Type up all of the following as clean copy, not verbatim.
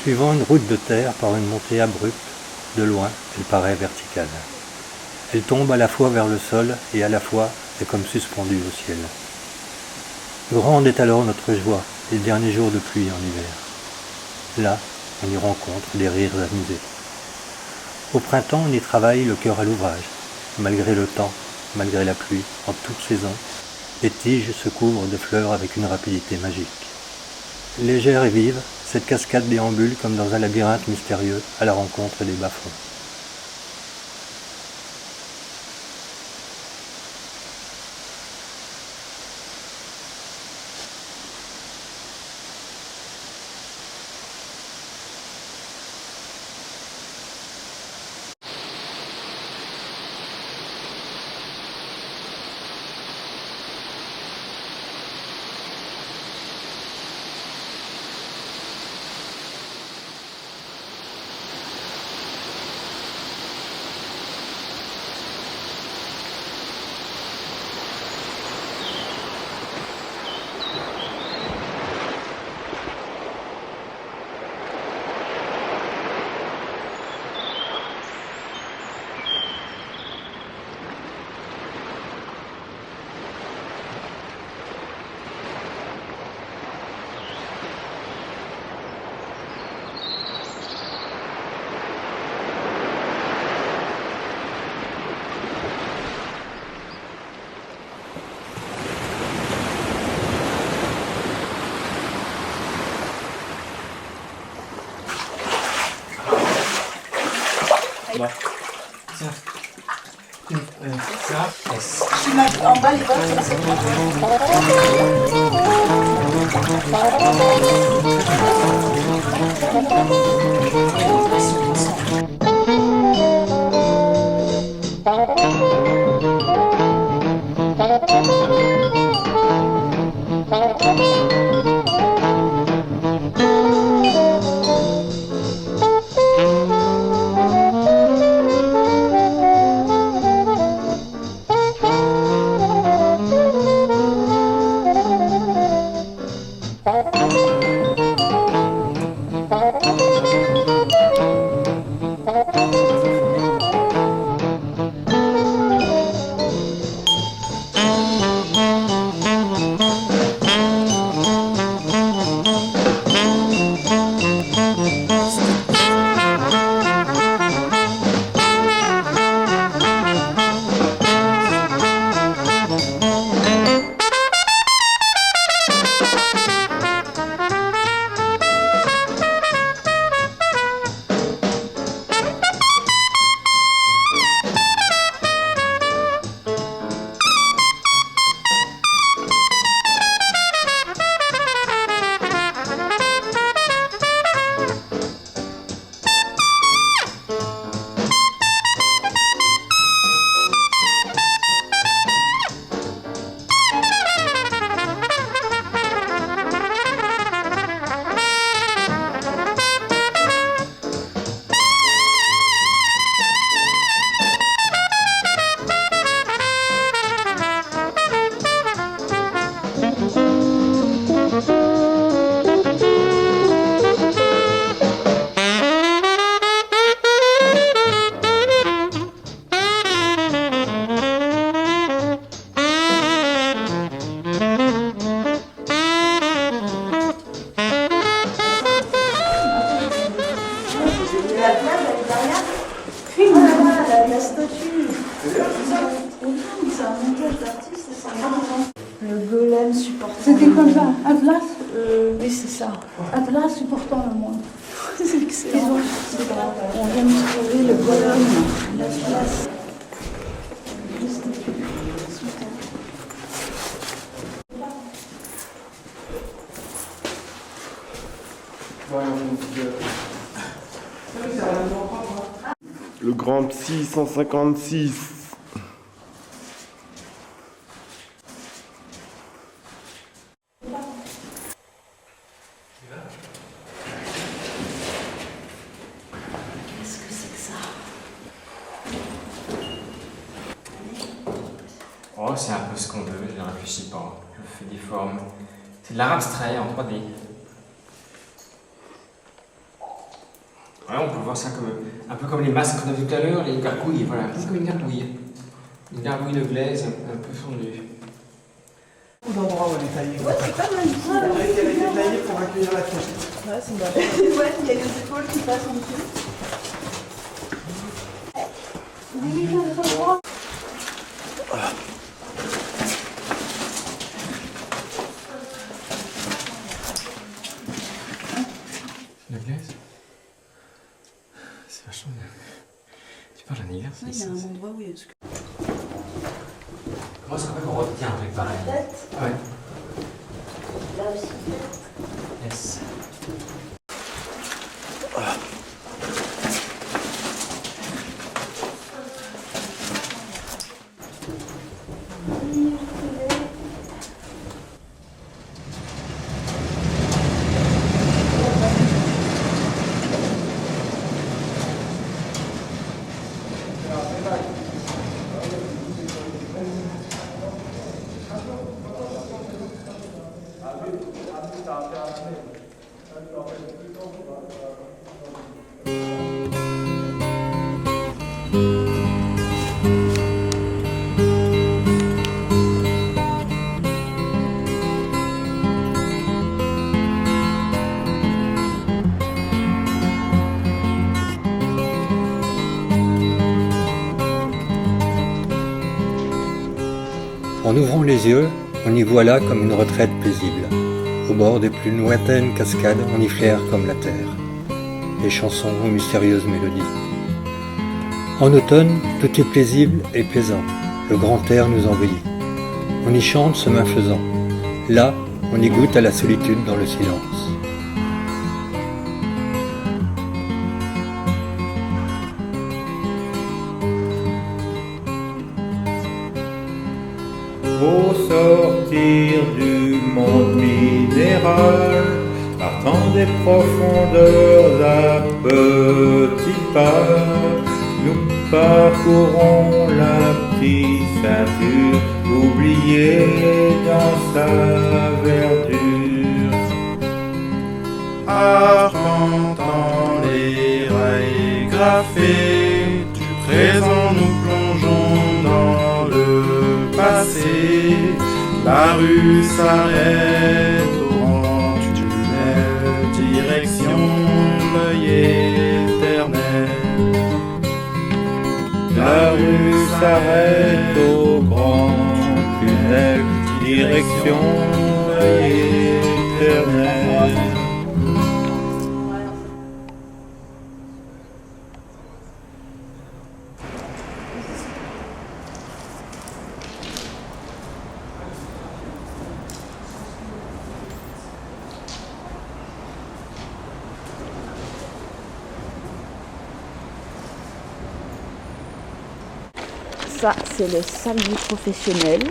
Suivant une route de terre par une montée abrupte, de loin, elle paraît verticale. Elle tombe à la fois vers le sol et à la fois est comme suspendue au ciel. Grande est alors notre joie, les derniers jours de pluie en hiver. Là, on y rencontre des rires amusés. Au printemps, on y travaille le cœur à l'ouvrage. Malgré le temps, malgré la pluie, en toute saison, les tiges se couvrent de fleurs avec une rapidité magique. Légère et vive, cette cascade déambule comme dans un labyrinthe mystérieux à la rencontre des bas-fonds. Bah. Tiens. Ça, S. Tu mets en bas les bottes, le golem supportant. C'était comme ça, Atlas. Oui, c'est ça. Atlas supportant le monde. C'est excellent. On vient de trouver le golem, l'Atlas. Le Grand Psy 156. Qu'est-ce que c'est que ça? Oh, c'est un peu ce qu'on veut, je ne réfléchis pas. Je fais des formes. C'est de l'art abstrait en 3D. Ouais, on peut voir ça comme un peu comme les masques qu'on a vu tout à l'heure, les gargouilles, voilà, c'est comme une gargouille. Une gargouille de glaise un peu fondue. L'endroit où elle est taillée. Ouais, c'est pas mal dit. Elle a été taillée pour accueillir la cloche. Ouais, c'est bien. Ouais, il y a les épaules qui passent en dessous. La glaise? C'est vachement bien. Tu parles d'un hiver, c'est Il y a un endroit où il y a du... Comment est-ce qu'on retient un truc pareil? Ouais. Là aussi. Yes. En ouvrant les yeux, on y voit là comme une retraite paisible. Au bord des plus lointaines cascades, on y flaire comme la terre. Les chansons aux mystérieuses mélodies. En automne, tout est paisible et plaisant. Le grand air nous embellit. On y chante ce main faisant. Là, on y goûte à la solitude dans le silence. Au sortir du monde minéral, partant des profondeurs à petits pas, nous parcourons la petite ceinture, oubliée dans sa verdure. Arpentant les rails graffés du présent, nous plongeons dans le passé. La rue s'arrête au rang du tunnel, direction l'œil éternel. La rue s'arrête au grand tunnel, direction l'œil éternel. Ça, c'est le samedi professionnel.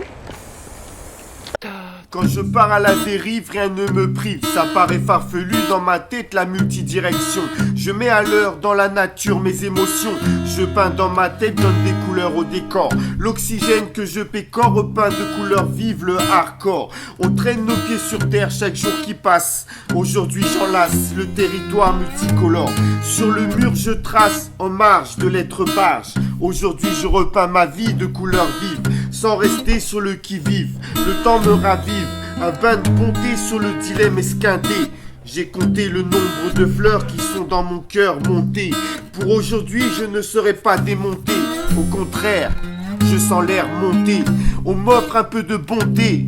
Quand je pars à la dérive, rien ne me prive. Ça paraît farfelu dans ma tête, la multidirection. Je mets à l'heure dans la nature mes émotions. Je peins dans ma tête, donne des couleurs au décor. L'oxygène que je pécore repeint de couleurs vives le hardcore. On traîne nos pieds sur terre chaque jour qui passe. Aujourd'hui j'enlace le territoire multicolore. Sur le mur je trace en marge de l'être barge. Aujourd'hui je repeins ma vie de couleurs vives, sans rester sur le qui-vive. Le temps me ravive, un bain de bonté sur le dilemme esquinté. J'ai compté le nombre de fleurs qui sont dans mon cœur montées. Pour aujourd'hui je ne serai pas démonté. Au contraire, je sens l'air monter. On m'offre un peu de bonté,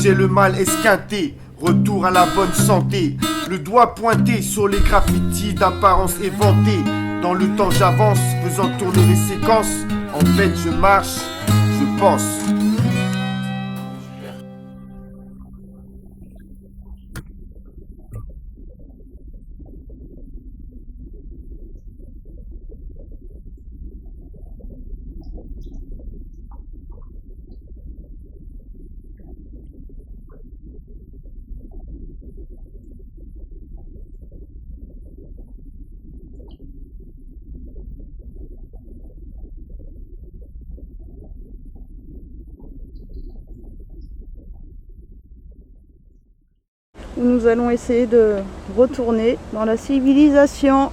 j'ai le mal esquinté. Retour à la bonne santé, le doigt pointé sur les graffitis d'apparence éventée. Dans le temps j'avance, faisant tourner les séquences. En fait je marche, je pense. Nous allons essayer de retourner dans la civilisation.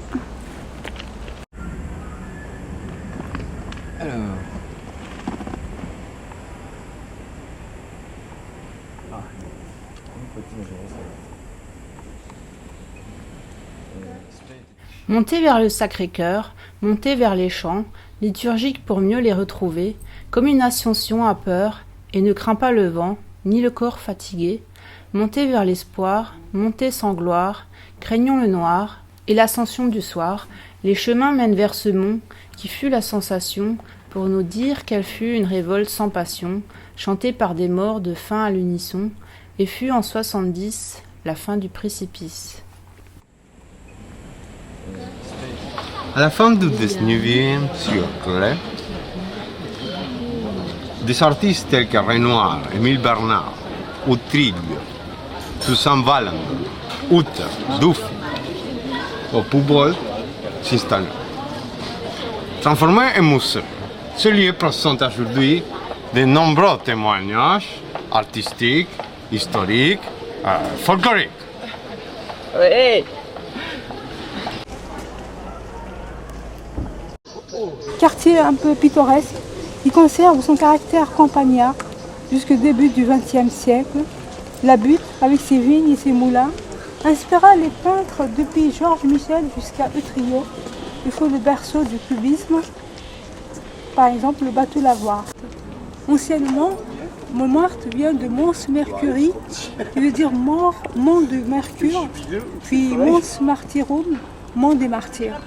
Montez vers le Sacré-Cœur, montez vers les champs, liturgiques pour mieux les retrouver, comme une ascension à peur, et ne crains pas le vent, ni le corps fatigué. Montez vers l'espoir, montez sans gloire, craignons le noir, et l'ascension du soir. Les chemins mènent vers ce mont, qui fut la sensation, pour nous dire qu'elle fut une révolte sans passion, chantée par des morts de faim à l'unisson, et fut en 70 la fin du précipice. À la fin du 19e siècle, des artistes tels que Renoir, Émile Bernard, Utrigue, Susan Vallon, Utter, Dufy ou Poubol s'installent. Transformé en musée, ce lieu présente aujourd'hui de nombreux témoignages artistiques, historiques, folkloriques. Oui. Quartier un peu pittoresque, il conserve son caractère campagnard jusqu'au début du XXe siècle. La butte, avec ses vignes et ses moulins, inspira les peintres depuis Georges Michel jusqu'à Utrillo. Il faut le berceau du cubisme, par exemple le bateau lavoir. Anciennement, Montmartre vient de Mons Mercurii, qui veut dire mont de Mercure, puis Mons Martyrum, mont des martyrs.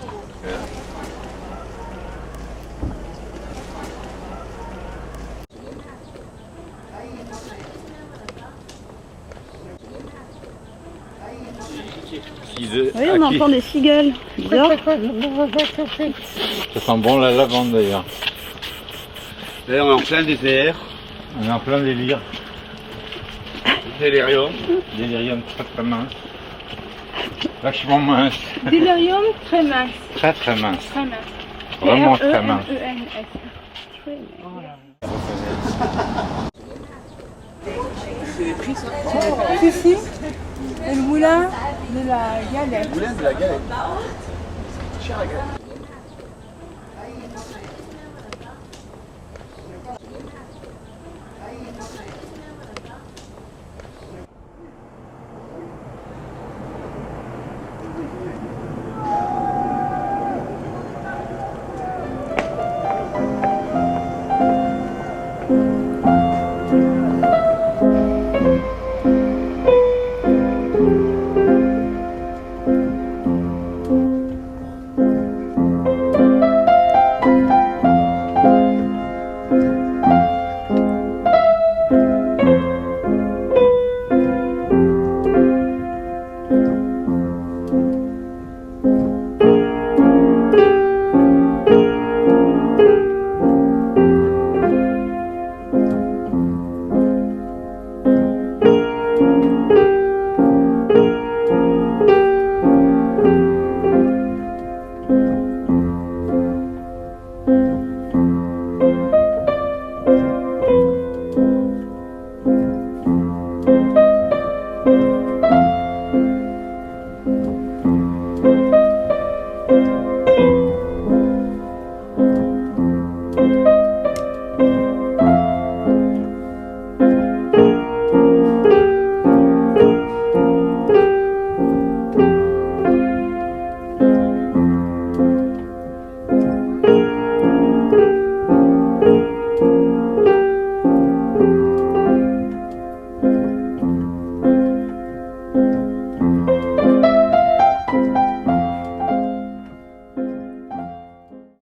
Oui, on entend des cigales. Bizarre. Ça sent bon la lavande d'ailleurs. Là, on est en plein désert. On est en plein délire. Délirium. Délirium très mince. Vachement mince. Délirium très mince. Très mince. Très mince. Vraiment très mince. Ici, le moulin de la galette. Le moulin de la galette. Cher la galette.